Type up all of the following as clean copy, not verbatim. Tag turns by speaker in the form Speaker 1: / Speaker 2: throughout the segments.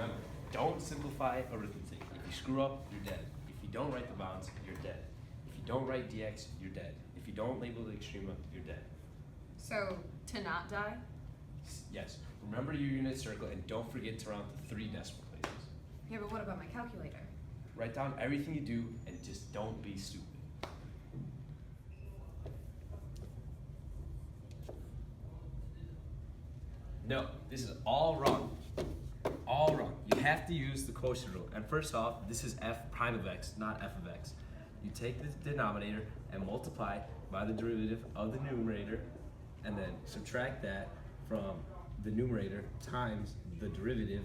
Speaker 1: remember, don't simplify arithmetic. If you screw up, you're dead. If you don't write the bounds, you're dead. If you don't write dx, you're dead. If you don't label the extrema, you're dead.
Speaker 2: So, to not die?
Speaker 1: Yes. Remember your unit circle and don't forget to round to 3 decimal places.
Speaker 2: Yeah, but what about my calculator?
Speaker 1: Write down everything you do and just don't be stupid. No, this is all wrong. All wrong. You have to use the quotient rule. And first off, this is f prime of x, not f of x. You take the denominator and multiply by the derivative of the numerator, and then subtract that from the numerator times the derivative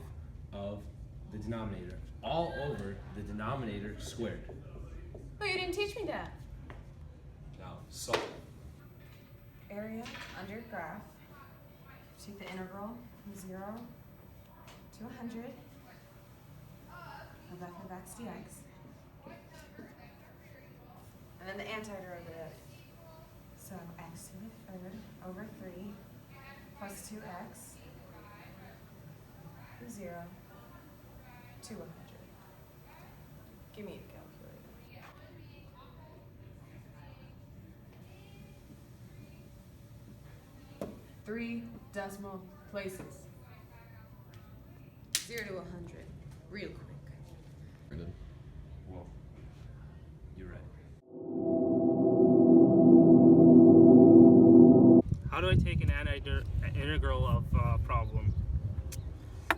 Speaker 1: of the denominator, all over the denominator squared.
Speaker 2: Oh, you didn't teach me that.
Speaker 1: Now, solve.
Speaker 2: Area under graph. Take the integral from 0 to 100 of f of x dx. And then the antiderivative. So x to the third over 3 plus 2x from 0 to 100. Give me a calculator. Three decimal places. 0 to 100. Real quick.
Speaker 1: Whoa. You're right.
Speaker 3: How do I take an integral of a problem?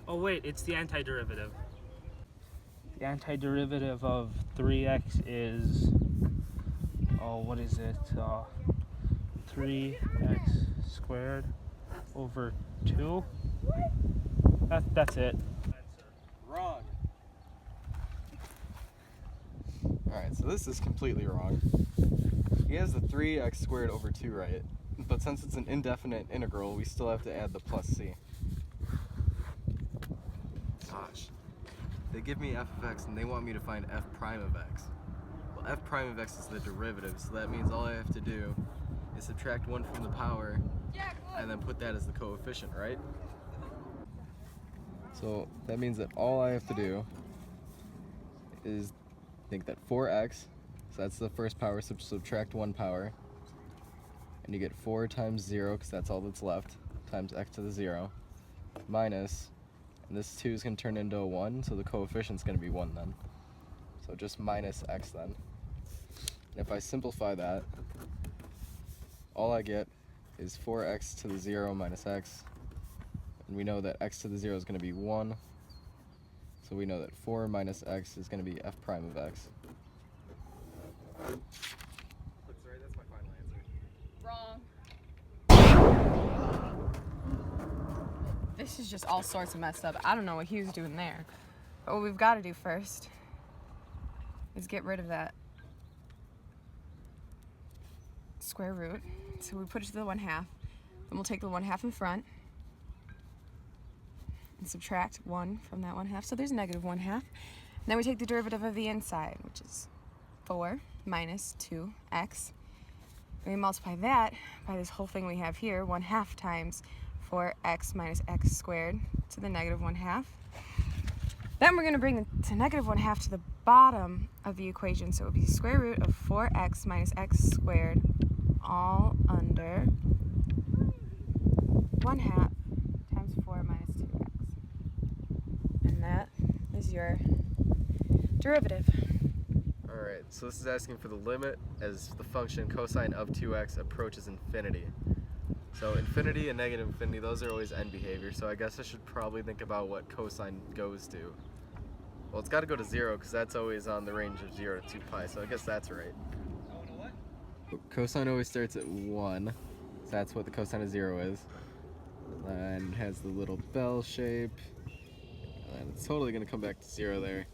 Speaker 3: Oh wait, it's the antiderivative. The antiderivative of 3x is, oh what is it? 3x squared over 2? That's it.
Speaker 4: Wrong. Alright, so this is completely wrong. He has the 3x squared over 2 right, but since it's an indefinite integral, we still have to add the plus c. Gosh. They give me f of x and they want me to find f prime of x. Well, f prime of x is the derivative, so that means all I have to do is subtract 1 from the power and then put that as the coefficient, right? So that means that all I have to do is think that 4x, so that's the first power, so subtract 1 power, and you get 4 times 0, because that's all that's left, times x to the 0, minus, and this 2 is going to turn into a 1, so the coefficient's going to be 1 then. So just minus x then. And if I simplify that, all I get is 4x to the 0 minus x, and we know that x to the 0 is going to be 1, so we know that 4 minus x is going to be f prime of x. That's right, that's my final answer.
Speaker 2: Wrong. This is just all sorts of messed up. I don't know what he was doing there. But what we've got to do first is get rid of that square root. So we put it to the 1/2. Then we'll take the 1/2 in front and subtract 1 from that 1/2. So there's negative 1/2. And then we take the derivative of the inside, which is 4 minus 2x. And we multiply that by this whole thing we have here, 1/2 times 4x minus x squared to the negative 1/2. Then we're going to bring the negative 1/2 to the bottom of the equation. So it would be the square root of 4x minus x squared all under 1/2 times 4 minus 2x. And that is your derivative.
Speaker 4: Alright, so this is asking for the limit as the function cosine of 2x approaches infinity. So infinity and negative infinity, those are always end behavior, so I guess I should probably think about what cosine goes to. Well, it's got to go to 0 because that's always on the range of 0 to 2 pi, so I guess that's right. Cosine always starts at 1, so that's what the cosine of 0 is. And has the little bell shape, and it's totally going to come back to 0 there.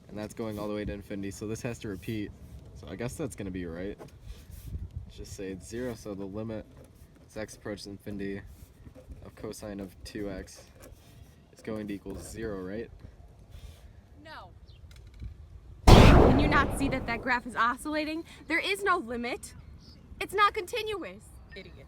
Speaker 4: And that's going all the way to infinity, so this has to repeat. So I guess that's going to be right. Let's just say it's 0, so the limit as x approaches infinity of cosine of 2x is going to equal 0, right?
Speaker 2: No. Can you not see that that graph is oscillating? There is no limit. It's not continuous. Idiot.